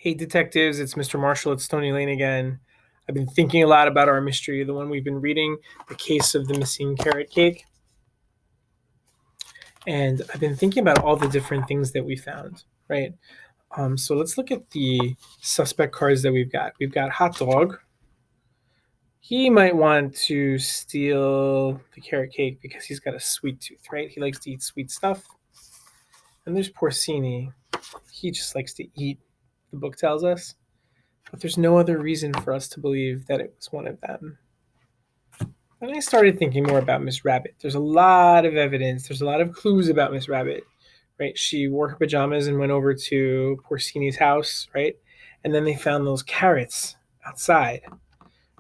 Hey, detectives, it's Mr. Marshall at Stony Lane again. I've been thinking a lot about our mystery, the one we've been reading, the case of the missing carrot cake. And I've been thinking about all the different things that we found, right? So let's look at the suspect cards that we've got. We've got Hot Dog. He might want to steal the carrot cake because he's got a sweet tooth, right? He likes to eat sweet stuff. And there's Porcini. He just likes to eat, the book tells us. But there's no other reason for us to believe that it was one of them. And I started thinking more about Miss Rabbit. There's a lot of evidence, there's a lot of clues about Miss Rabbit, right? She wore her pajamas and went over to Porcini's house, right? And then they found those carrots outside,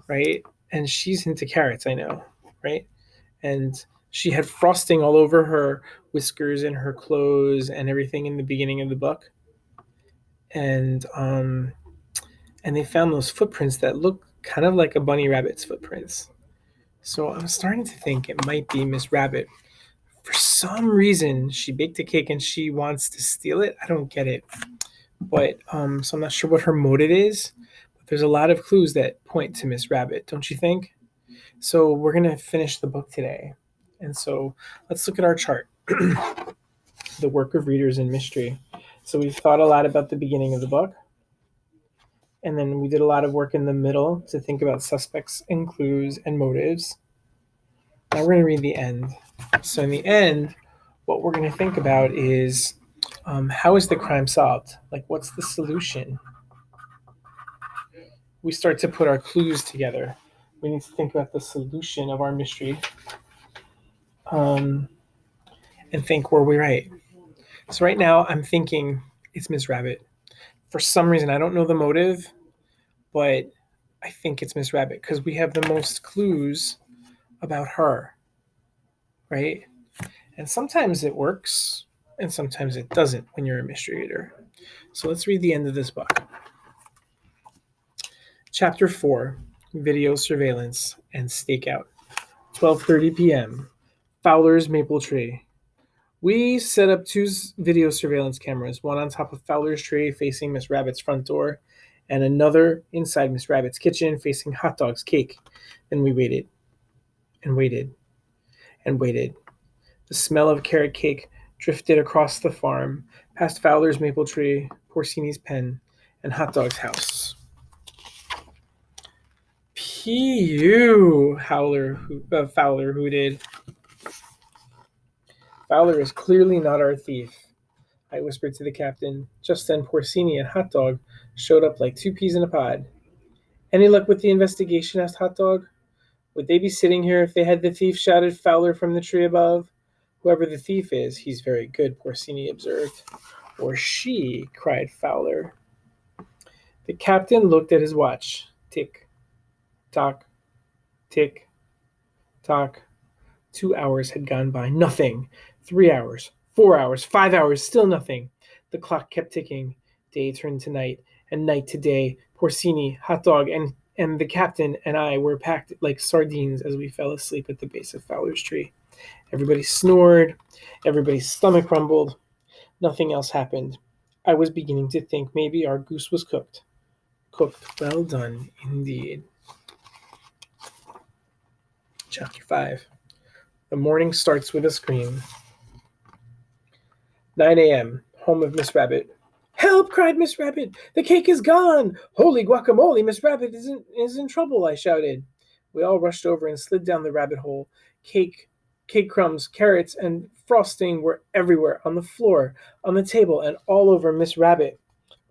right? And she's into carrots, I know, right? And she had frosting all over her whiskers and her clothes and everything in the beginning of the book. And they found those footprints that look kind of like a bunny rabbit's footprints. So I'm starting to think it might be Miss Rabbit. For some reason, she baked a cake and she wants to steal it. I don't get it. But so I'm not sure what her motive is. But there's a lot of clues that point to Miss Rabbit, don't you think? So we're gonna finish the book today. And so let's look at our chart. The work of readers in mystery. So we've thought a lot about the beginning of the book. And then we did a lot of work in the middle to think about suspects and clues and motives. Now we're going to read the end. So in the end, what we're going to think about is how is the crime solved? Like, what's the solution? We start to put our clues together. We need to think about the solution of our mystery and think, were we right? So right now, I'm thinking it's Miss Rabbit. For some reason, I don't know the motive, but I think it's Miss Rabbit because we have the most clues about her, right? And sometimes it works and sometimes it doesn't when you're a mystery reader. So let's read the end of this book. Chapter 4, Video Surveillance and Stakeout. 12:30 p.m. Fowler's Maple Tree. We set up two video surveillance cameras, one on top of Fowler's tree facing Miss Rabbit's front door, and another inside Miss Rabbit's kitchen facing Hot Dog's cake. Then we waited and waited and waited. The smell of carrot cake drifted across the farm, past Fowler's maple tree, Porcini's pen, and Hot Dog's house. P.U., Fowler hooted. Fowler is clearly not our thief, I whispered to the captain. Just then Porcini and Hot Dog showed up like two peas in a pod. Any luck with the investigation? Asked Hot Dog. Would they be sitting here if they had the thief? Shouted Fowler from the tree above. Whoever the thief is, he's very good, Porcini observed. Or she, cried Fowler. The captain looked at his watch. Tick, tock, tick, tock. 2 hours had gone by. Nothing. 3 hours, 4 hours, 5 hours, still nothing. The clock kept ticking. Day turned to night, and night to day. Porcini, Hot Dog, and the captain and I were packed like sardines as we fell asleep at the base of Fowler's tree. Everybody snored. Everybody's stomach rumbled. Nothing else happened. I was beginning to think maybe our goose was cooked. Cooked. Well done, indeed. Chapter 5. The morning starts with a scream. 9 a.m. Home of Miss Rabbit. Help! Cried Miss Rabbit. The cake is gone! Holy guacamole! Miss Rabbit is in trouble! I shouted. We all rushed over and slid down the rabbit hole. Cake crumbs, carrots, and frosting were everywhere, on the floor, on the table, and all over Miss Rabbit.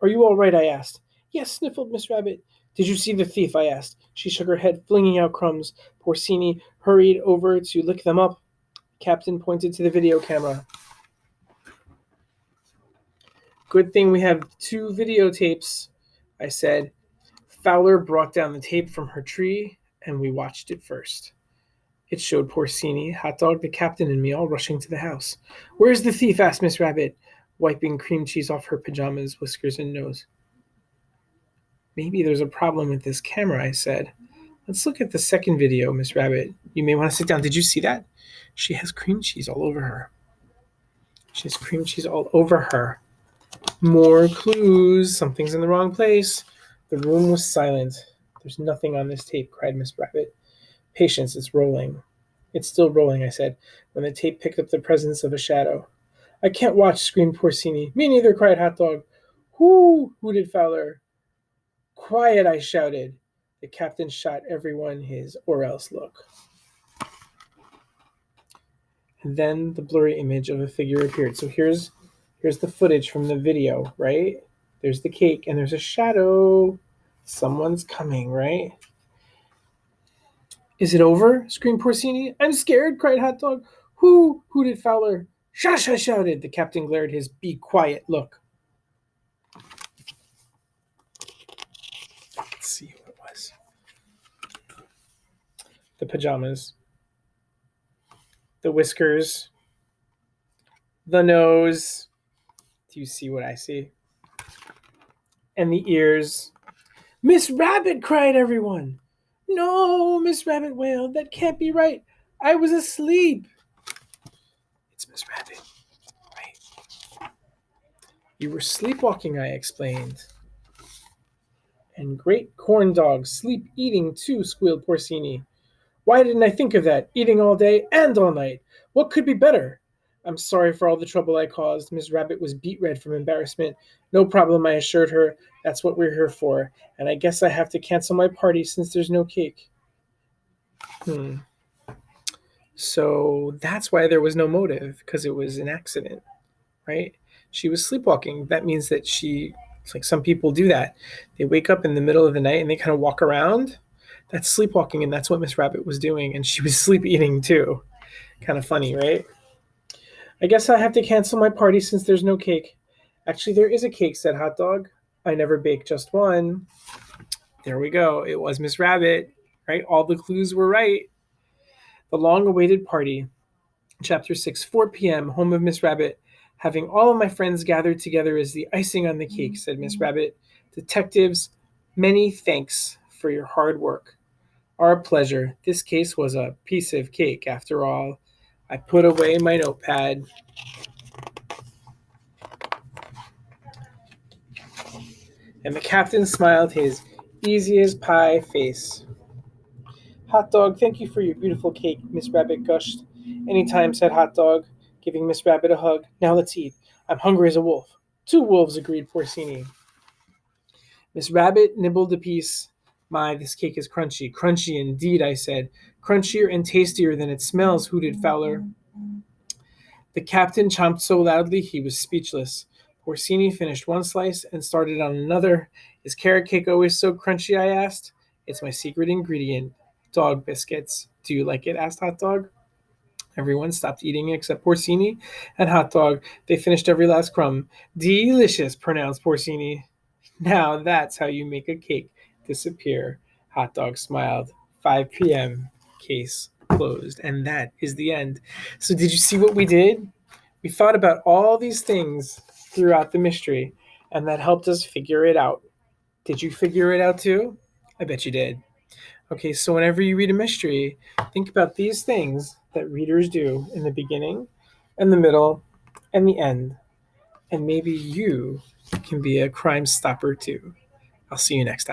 Are you all right? I asked. Yes, sniffled Miss Rabbit. Did you see the thief? I asked. She shook her head, flinging out crumbs. Porcini hurried over to lick them up. Captain pointed to the video camera. Good thing we have 2 videotapes, I said. Fowler brought down the tape from her tree, and we watched it first. It showed Porcini, Hot Dog, the captain, and me all rushing to the house. Where's the thief? Asked Miss Rabbit, wiping cream cheese off her pajamas, whiskers, and nose. Maybe there's a problem with this camera, I said. Let's look at the second video, Miss Rabbit. You may want to sit down. Did you see that? She has cream cheese all over her. She has cream cheese all over her. More clues. Something's in the wrong place. The room was silent. There's nothing on this tape, cried Miss Rabbit. Patience, it's rolling. It's still rolling, I said, when the tape picked up the presence of a shadow. I can't watch, screamed Porcini. Me neither, cried Hot Dog. Whoo, hooted Fowler. Quiet, I shouted. The captain shot everyone his or else look. And then the blurry image of a figure appeared. So here's the footage from the video, right? There's the cake and there's a shadow. Someone's coming, right? Is it over? Screamed Porcini. I'm scared, cried Hot Dog. Who? Hooted Fowler. Shush, I shouted. The captain glared his be quiet look. Let's see who it was. The pajamas. The whiskers. The nose. Do you see what I see? And the ears. Miss Rabbit, cried everyone. No, Miss Rabbit wailed. That can't be right. I was asleep. It's Miss Rabbit, right? You were sleepwalking, I explained. And great corn dogs, sleep eating too, squealed Porcini. Why didn't I think of that? Eating all day and all night. What could be better? I'm sorry for all the trouble I caused. Miss Rabbit was beet red from embarrassment. No problem, I assured her. That's what we're here for. And I guess I have to cancel my party since there's no cake. So that's why there was no motive, because it was an accident, right? She was sleepwalking. That means that it's like some people do that. They wake up in the middle of the night and they kind of walk around. That's sleepwalking, and that's what Miss Rabbit was doing. And she was sleep eating too. Kind of funny, right? I guess I have to cancel my party since there's no cake. Actually, there is a cake, said Hot Dog. I never bake just one. There we go. It was Miss Rabbit, right? All the clues were right. The long-awaited party. Chapter 6, 4 p.m., home of Miss Rabbit. Having all of my friends gathered together is the icing on the cake, said Miss Rabbit. Detectives, many thanks for your hard work. Our pleasure. This case was a piece of cake, after all. I put away my notepad. And the captain smiled his easy as pie face. Hot Dog, thank you for your beautiful cake, Miss Rabbit gushed. Anytime, said Hot Dog, giving Miss Rabbit a hug. Now let's eat. I'm hungry as a wolf. 2 wolves, agreed Porcini. Miss Rabbit nibbled a piece. My, this cake is crunchy. Crunchy indeed, I said. Crunchier and tastier than it smells, hooted Fowler. The captain chomped so loudly he was speechless. Porcini finished one slice and started on another. Is carrot cake always so crunchy? I asked. It's my secret ingredient. Dog biscuits. Do you like it? Asked Hot Dog. Everyone stopped eating except Porcini and Hot Dog. They finished every last crumb. Delicious, pronounced Porcini. Now that's how you make a cake disappear. Hot Dog smiled. 5 p.m. Case closed. And that is the end. So did you see what we did? We thought about all these things throughout the mystery, and that helped us figure it out. Did you figure it out too? I bet you did. Okay, so whenever you read a mystery, think about these things that readers do in the beginning and the middle and the end. And maybe you can be a crime stopper too. I'll see you next time.